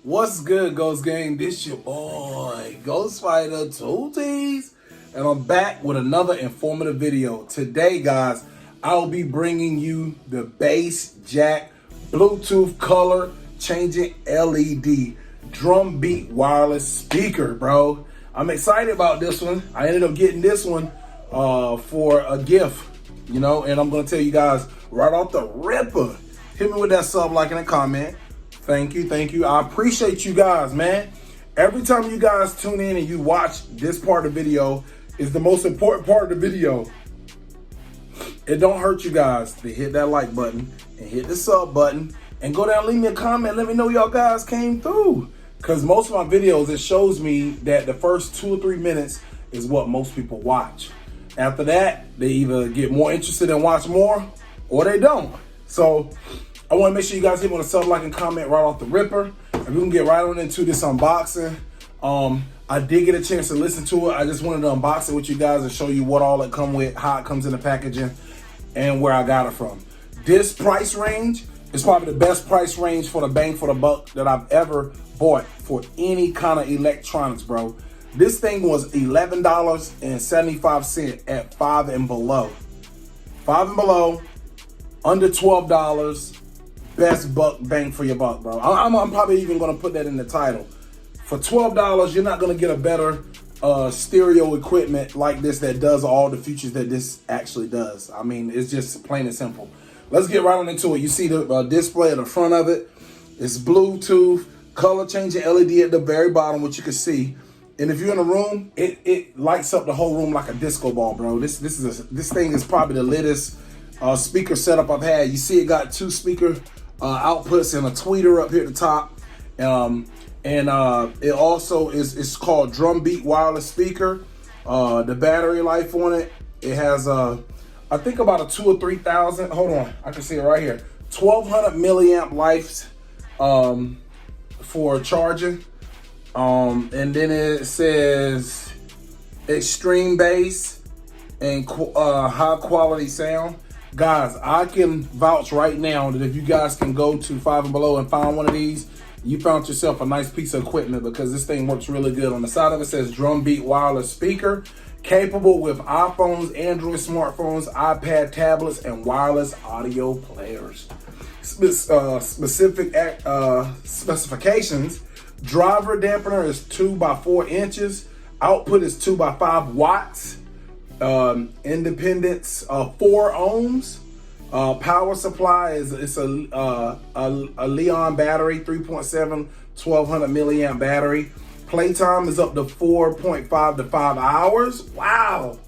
What's good, Ghost Gang? This your boy, Ghost Fighter 2Ts, and I'm back with another informative video. Today, guys, I'll be bringing you the bass jack Bluetooth color changing LED drum beat wireless speaker, bro. I'm excited about this one. I ended up getting this one for a gift, you know, and I'm gonna tell you guys right off the ripper. Hit me with that sub, like, and a comment. Thank you. I appreciate you guys, man. Every time you guys tune in and you watch this part of the video is the most important part of the video. It don't hurt you guys to hit that like button and hit the sub button and go down and leave me a comment. Let me know y'all guys came through. Because most of my videos, it shows me that the first 2 or 3 minutes is what most people watch. After that, they either get more interested and watch more or they don't. So I want to make sure you guys hit me with a sub, like, and comment right off the ripper. And we can get right on into this unboxing. I did get a chance to listen to it. I just wanted to unbox it with you guys and show you what all it come with, how it comes in the packaging, and where I got it from. This price range is probably the best price range for the bang for the buck that I've ever bought for any kind of electronics, bro. This thing was $11.75 at 5 and below. 5 and below, under $12. Best buck bang for your buck, bro. I'm probably even gonna put that in the title. For $12, you're not gonna get a better stereo equipment like this that does all the features that this actually does. I mean, it's just plain and simple. Let's get right on into it. You see the display at the front of it. It's Bluetooth, color changing LED at the very bottom, which you can see. And if you're in a room, it lights up the whole room like a disco ball, bro. This thing is probably the latest speaker setup I've had. You see it got 2 speaker outputs and a tweeter up here at the top, it also it's called drum beat wireless speaker. The battery life on it has I think about a 2,000 or 3,000. Hold on, I can see it right here. 1,200 milliamp life for charging, and then it says extreme bass and high quality sound. Guys, I can vouch right now that if you guys can go to 5 and below and find one of these, you found yourself a nice piece of equipment, because this thing works really good. On the side of it says drum beat wireless speaker, capable with iPhones, Android smartphones, iPad tablets, and wireless audio players. Specifications: driver dampener is 2 by 4 inches, output is 2 by 5 watts. Independence 4 ohms. Power supply is a Li-ion battery, 3.7, 1,200 milliamp battery. Playtime is up to 4.5 to 5 hours. Wow.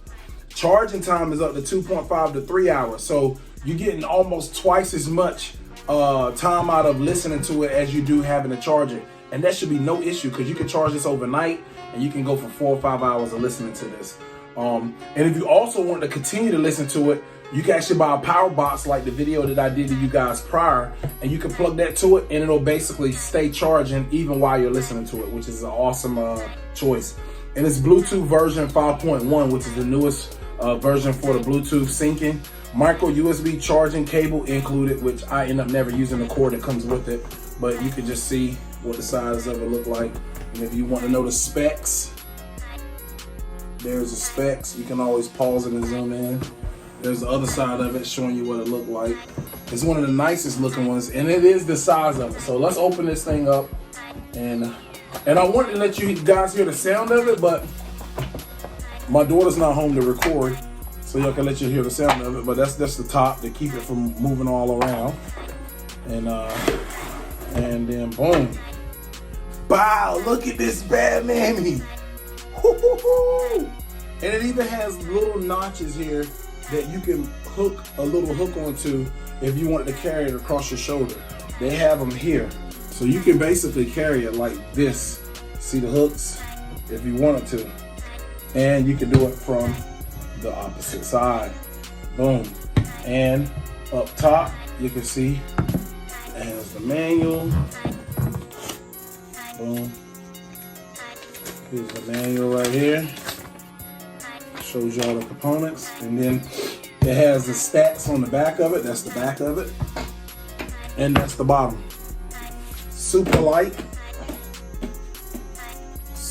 Charging time is up to 2.5 to 3 hours. So you're getting almost twice as much time out of listening to it as you do having to charge it. And that should be no issue, because you can charge this overnight and you can go for 4 or 5 hours of listening to this. And if you also want to continue to listen to it, you can actually buy a power box like the video that I did to you guys prior, and you can plug that to it and it'll basically stay charging even while you're listening to it, which is an awesome choice. And it's Bluetooth version 5.1, which is the newest version for the Bluetooth syncing. Micro USB charging cable included, which I end up never using the cord that comes with it, but you can just see what the size of it look like. And if you want to know the specs, there's the specs. You can always pause it and zoom in. There's the other side of it showing you what it looked like. It's one of the nicest looking ones, and it is the size of it. So let's open this thing up, and I wanted to let you guys hear the sound of it, but my daughter's not home to record, so y'all can let you hear the sound of it. But that's the top to keep it from moving all around, and then boom, wow! Look at this bad mammy. And it even has little notches here that you can hook a little hook onto if you wanted to carry it across your shoulder. They have them here, so you can basically carry it like this. See the hooks if you wanted to, and you can do it from the opposite side. Boom. And up top you can see it has the manual. Boom. Here's the manual right here. Shows you all the components. And then it has the stats on the back of it. That's the back of it. And that's the bottom. Super light.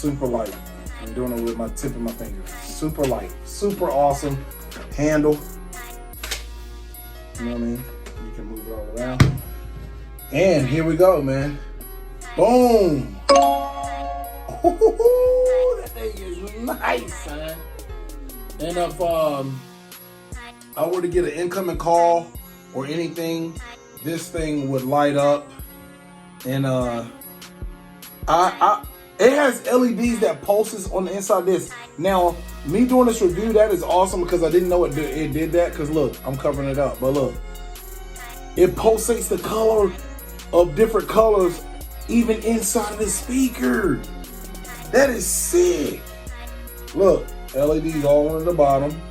super light. I'm doing it with my tip of my finger. Super light, super awesome handle. You know what I mean? You can move it all around. And here we go, man. Boom. Ooh, that thing is nice, man. And if I were to get an incoming call or anything, this thing would light up. And it has LEDs that pulses on the inside of this. Now, me doing this review, that is awesome because I didn't know it did that. Because look, I'm covering it up, but look, it pulsates the color of different colors even inside of the speaker. That is sick. Look, LEDs all on the bottom.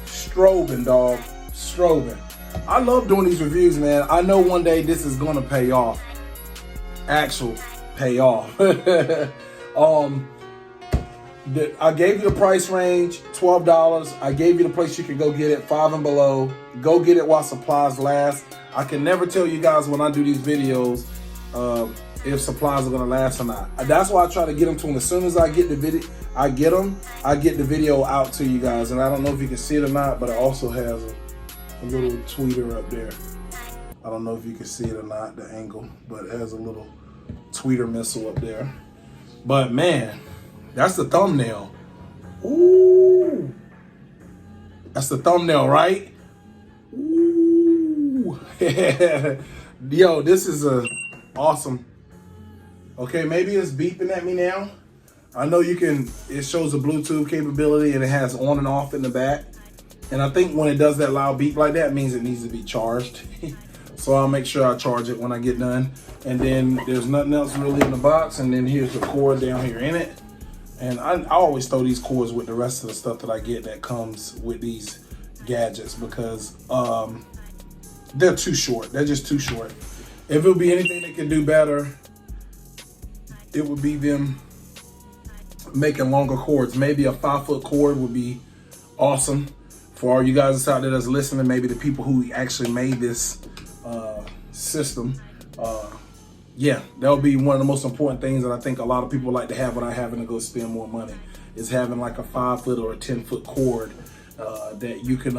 Strobing, dog. Strobing. I love doing these reviews, man. I know one day this is gonna pay off. Actual pay off. I gave you the price range, $12. I gave you the place you can go get it, 5 and below. Go get it while supplies last. I can never tell you guys when I do these videos if supplies are gonna last or not. That's why I try to get them to them as soon as I get the video. I get the video out to you guys, and I don't know if you can see it or not, but it also has a little tweeter up there. I don't know if you can see it or not, the angle, but it has a little tweeter missile up there. But man, that's the thumbnail. Ooh, that's the thumbnail, right? Ooh, yo, this is awesome. Okay, maybe it's beeping at me now. I know you can. It shows the Bluetooth capability and it has on and off in the back. And I think when it does that loud beep like that, it means it needs to be charged. So I'll make sure I charge it when I get done. And then there's nothing else really in the box. And then here's the cord down here in it. And I always throw these cords with the rest of the stuff that I get that comes with these gadgets because they're too short. They're just too short. If it would be anything they can do better, it would be them making longer cords. Maybe a 5-foot cord would be awesome for all you guys out there that's listening. Maybe the people who actually made this system. Yeah, that would be one of the most important things that I think a lot of people like to have without having to go spend more money, is having like a 5-foot or a 10-foot cord that you can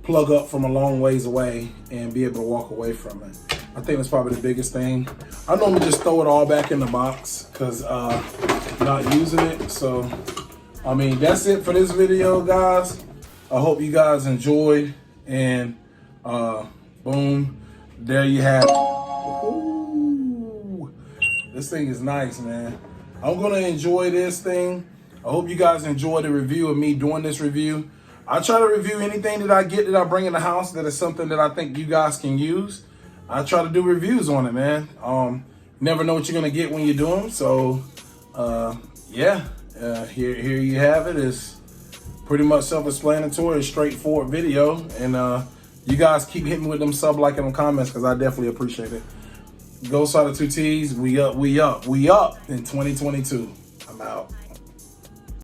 plug up from a long ways away and be able to walk away from it. I think that's probably the biggest thing. I normally just throw it all back in the box because not using it. So, I mean, that's it for this video, guys. I hope you guys enjoyed, and boom, there you have it. Ooh, this thing is nice, man. I'm gonna enjoy this thing. I hope you guys enjoy the review of me doing this review. I try to review anything that I get that I bring in the house that is something that I think you guys can use. I try to do reviews on it, man. Never know what you're gonna get when you do them. So, yeah, here you have it. It's pretty much self-explanatory, straightforward video. And you guys keep hitting me with them sub, like, and them comments because I definitely appreciate it. Ghost out of 2 T's. We up in 2022. I'm out.